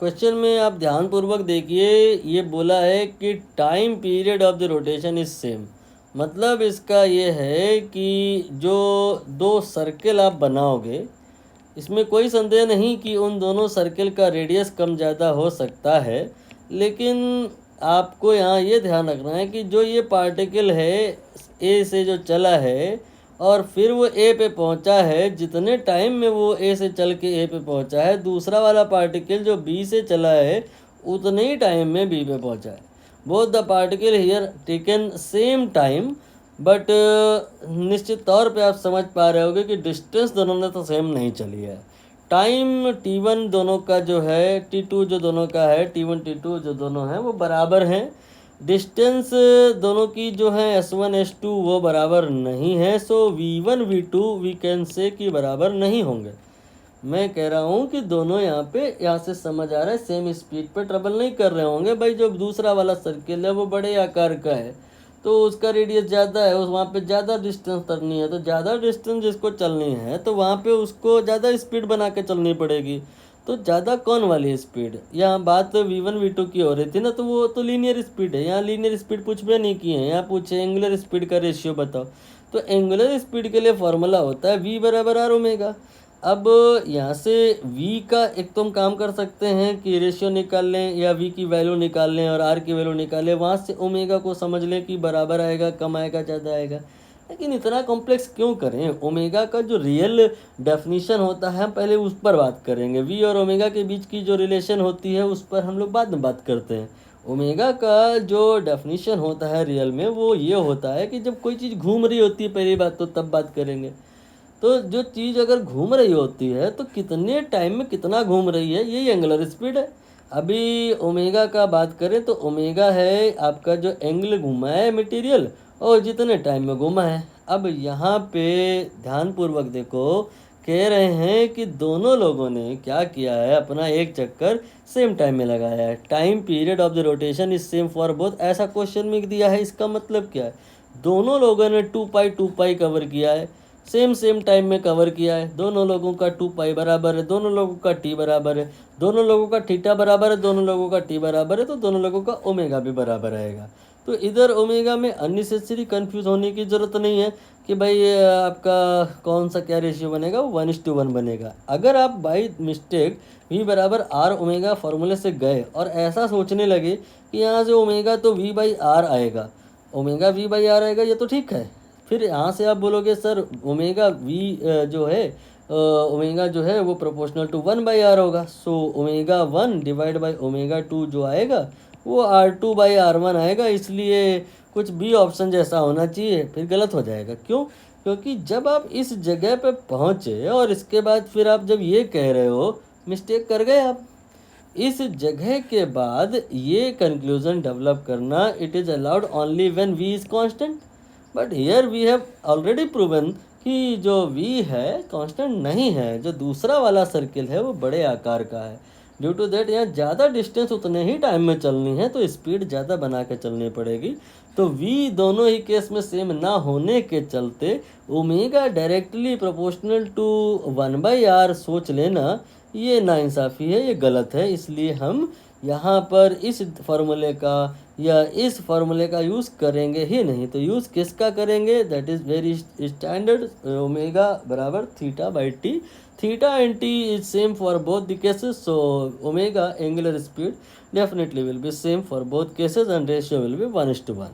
Question में आप ध्यानपूर्वक देखिए, ये बोला है कि time period of the rotation is same. मतलब इसका ये है कि जो दो सर्कल आप बनाओगे, इसमें कोई संदेह नहीं कि उन दोनों सर्कल का रेडियस कम ज़्यादा हो सकता है, लेकिन आपको यहाँ ये ध्यान रखना है कि जो ये पार्टिकल है ए से जो चला है और फिर वो ए पे पहुंचा है, जितने टाइम में वो ए से चल के ए पे पहुंचा है, दूसरा वाला पार्टिकल जो बी से चला है उतने ही टाइम में बी पे पहुंचा है। Both the particle here taken same time, but निश्चित तौर पे आप समझ पा रहे होगे कि डिस्टेंस दोनों ने तो सेम नहीं चली है। टाइम t1 दोनों का जो है, t2 जो दोनों का है, t1 t2 जो दोनों हैं वो बराबर हैं। डिस्टेंस दोनों की जो है s1 s2 वो बराबर नहीं है, सो v1 v2 we can say कि बराबर नहीं होंगे। मैं कह रहा हूँ कि दोनों यहाँ से समझ आ रहा है सेम स्पीड पे ट्रेवल नहीं कर रहे होंगे। भाई जो दूसरा वाला सर्किल है वो बड़े आकार का है, तो उसका रेडियस ज़्यादा है, उस वहाँ पे ज़्यादा डिस्टेंस तरनी है, तो ज़्यादा डिस्टेंस जिसको चलनी है तो वहाँ पे उसको ज़्यादा स्पीड बना के चलनी पड़ेगी। तो ज़्यादा कौन वाली स्पीड, यहाँ बात v1 v2 की हो रही थी ना, तो वो तो लीनियर स्पीड है। यहाँ लीनियर स्पीड पूछ भी नहीं की है, यहाँ पूछे एंगुलर स्पीड का रेशियो बताओ। तो एंगुलर स्पीड के लिए फॉर्मूला होता है v बराबर आर ओमेगा। अब यहाँ से v का एक तो हम काम कर सकते हैं कि रेशियो निकाल लें या v की वैल्यू निकाल लें और r की वैल्यू निकाल लें, वहाँ से ओमेगा को समझ लें कि बराबर आएगा, कम आएगा, ज़्यादा आएगा। लेकिन इतना कॉम्प्लेक्स क्यों करें? ओमेगा का जो रियल डेफिनीशन होता है हम पहले उस पर बात करेंगे। v और ओमेगा के बीच की जो रिलेशन होती है उस पर हम लोग बाद में बात करते हैं। ओमेगा का जो डेफिनीशन होता है रियल में वो ये होता है कि जब कोई चीज़ घूम रही होती है, पहली बात तो तब बात करेंगे। तो जो चीज़ अगर घूम रही होती है तो कितने टाइम में कितना घूम रही है, यही एंगुलर स्पीड है। अभी ओमेगा का बात करें तो ओमेगा है आपका जो एंगल घूमा है मटेरियल और जितने टाइम में घूमा है। अब यहाँ पे ध्यानपूर्वक देखो, कह रहे हैं कि दोनों लोगों ने क्या किया है, अपना एक चक्कर सेम टाइम में लगाया है। Time period of the rotation is same for both, ऐसा क्वेश्चन में दिया है। इसका मतलब क्या है? दोनों लोगों ने 2 पाई कवर किया है, सेम टाइम में कवर किया है। दोनों लोगों का 2 पाई बराबर है, दोनों लोगों का टी बराबर है, दोनों लोगों का थीटा बराबर है, दोनों लोगों का टी बराबर है, तो दोनों लोगों का ओमेगा भी बराबर आएगा। तो इधर ओमेगा में अननेसेसरी कंफ्यूज होने की ज़रूरत नहीं है कि भाई आपका कौन सा क्या रेशियो बनेगा, वो 1:1 बनेगा। अगर आप बाई मिस्टेक v बराबर आर ओमेगा फार्मूले से गए और ऐसा सोचने लगे कि यहाँ से ओमेगा तो v बाई आर आएगा, ओमेगा v बाई आर आएगा, ये तो ठीक है। फिर यहाँ से आप बोलोगे सर ओमेगा वी जो है ओमेगा जो है वो प्रोपोर्शनल टू 1/r होगा, so omega 1 divide by omega 2 जो आएगा वो R2/R1 आएगा। इसलिए कुछ बी ऑप्शन जैसा होना चाहिए, फिर गलत हो जाएगा। क्यों? क्योंकि जब आप इस जगह पे पहुँचे और इसके बाद फिर आप जब ये कह रहे हो, मिस्टेक कर गए आप। इस जगह के बाद ये कंक्लूजन डेवलप करना, it is allowed only when v is constant, but here we have already proven कि जो v है कांस्टेंट नहीं है। जो दूसरा वाला सर्किल है वो बड़े आकार का है। ड्यू टू दैट यहाँ ज़्यादा डिस्टेंस उतने ही टाइम में चलनी है, तो स्पीड ज़्यादा बना के चलनी पड़ेगी। तो v दोनों ही केस में सेम ना होने के चलते omega directly proportional to 1/r सोच लेना ये नाइंसाफ़ी है, ये गलत है। इसलिए हम यहाँ पर इस फार्मूले का या इस फार्मूले का यूज़ करेंगे ही नहीं। तो यूज़ किसका करेंगे? That is very standard, omega बराबर θ/t। Theta and T is same for both the cases, so omega angular speed definitely will be same for both cases and ratio will be 1:1।